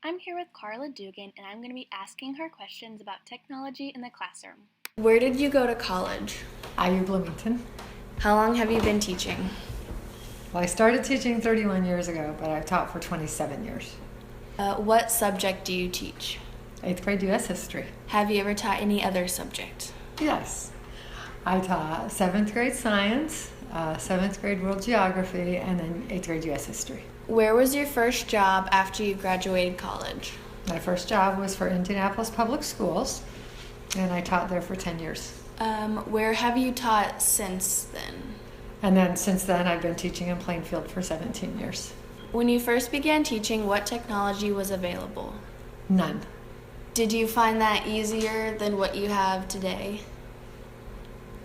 I'm here with Carla Dugan, and I'm going to be asking her questions about technology in the classroom. Where did you go to college? IU Bloomington. How long have you been teaching? Well, I started teaching 31 years ago, but I've taught for 27 years. What subject do you teach? 8th grade U.S. history. Have you ever taught any other subject? Yes. I taught 7th grade science, 7th grade world geography, and then 8th grade U.S. history. Where was your first job after you graduated college? My first job was for Indianapolis Public Schools, and I taught there for 10 years. Where have you taught since then? And then since then, I've been teaching in Plainfield for 17 years. When you first began teaching, what technology was available? None. Did you find that easier than what you have today?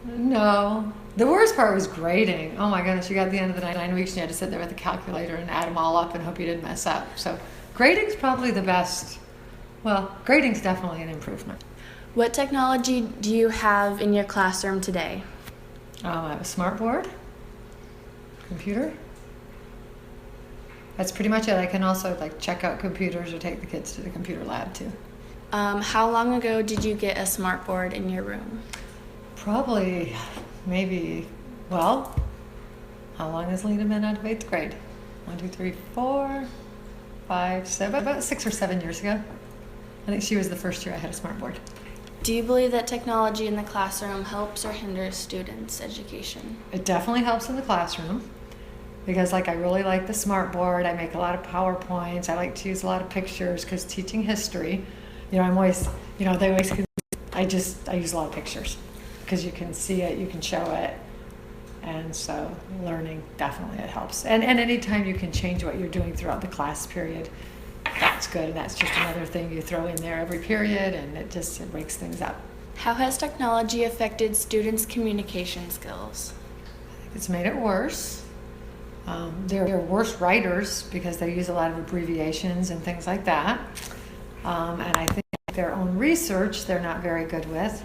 No. The worst part was grading. Oh my goodness, you got to the end of the 9 weeks and you had to sit there with a calculator and add them all up and hope you didn't mess up. So grading's probably the best. Well, grading's definitely an improvement. What technology do you have in your classroom today? I have a smart board, computer. That's pretty much it. I can also check out computers or take the kids to the computer lab too. How long ago did you get a smart board in your room? Probably, maybe, well, how long has Lena been out of 8th grade? 1, 2, 3, 4, 5, 7, about 6 or 7 years ago. I think she was the first year I had a smart board. Do you believe that technology in the classroom helps or hinders students' education? It definitely helps in the classroom because I really like the smart board. I make a lot of PowerPoints. I like to use a lot of pictures because teaching history, I'm always, they always, I use a lot of pictures because you can see it, you can show it. And so learning, definitely it helps. And anytime you can change what you're doing throughout the class period, that's good. And that's just another thing you throw in there every period and it breaks things up. How has technology affected students' communication skills? I think it's made it worse. They're worse writers because they use a lot of abbreviations and things like that. And I think their own research they're not very good with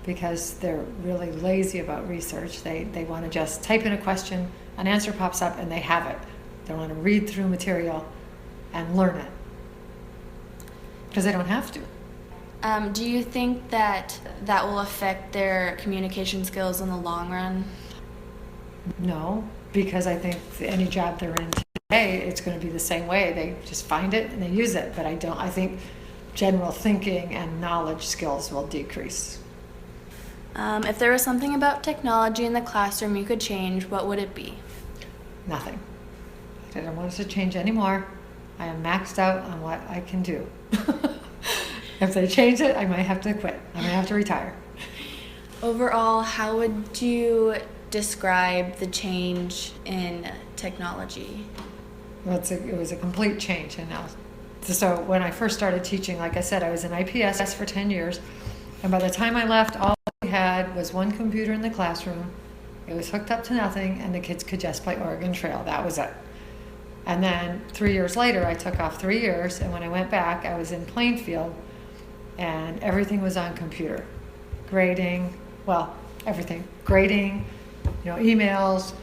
because they're really lazy about research. They want to just type in a question, an answer pops up, and they have it. They want to read through material and learn it because they don't have to. Do you think that will affect their communication skills in the long run? No, because I think any job they're in today, it's going to be the same way. They just find it and they use it. But I think general thinking and knowledge skills will decrease. If there was something about technology in the classroom you could change, what would it be? Nothing. I don't want us to change anymore. I am maxed out on what I can do. If they change it, I might have to quit. I might have to retire. Overall, how would you describe the change in technology? Well, it was a complete change. And now, so when I first started teaching, like I said, I was in IPS for 10 years. And by the time I left, all we had was one computer in the classroom. It was hooked up to nothing, and the kids could just play Oregon Trail. That was it. And then 3 years later, I took off 3 years, and when I went back, I was in Plainfield, and everything was on computer. Grading, well, everything. Grading, emails,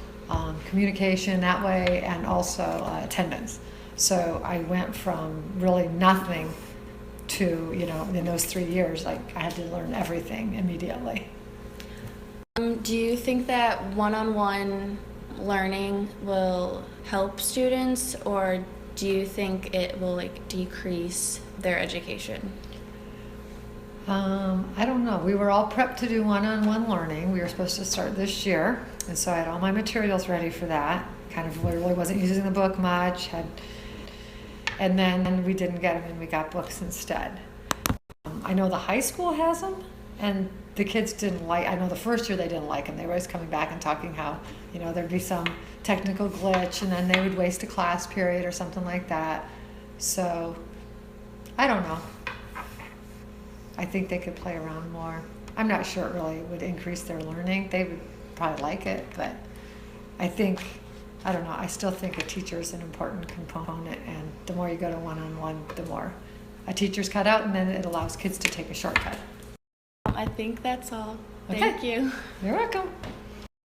communication that way, and also attendance. So I went from really nothing to, in those 3 years, I had to learn everything immediately. Do you think that one-on-one learning will help students, or do you think it will decrease their education? I don't know. We were all prepped to do one-on-one learning. We were supposed to start this year, and so I had all my materials ready for that. Kind of really wasn't using the book much. And then we didn't get them, and we got books instead. I know the high school has them, and the kids didn't like. I know the first year they didn't like them. They were always coming back and talking how there'd be some technical glitch, and then they would waste a class period or something like that. So I don't know. I think they could play around more. I'm not sure it really would increase their learning. They would probably like it, but I don't know. I still think a teacher is an important component, and the more you go to one-on-one, the more a teacher's cut out, and then it allows kids to take a shortcut. I think that's all. Okay. Thank you. You're welcome.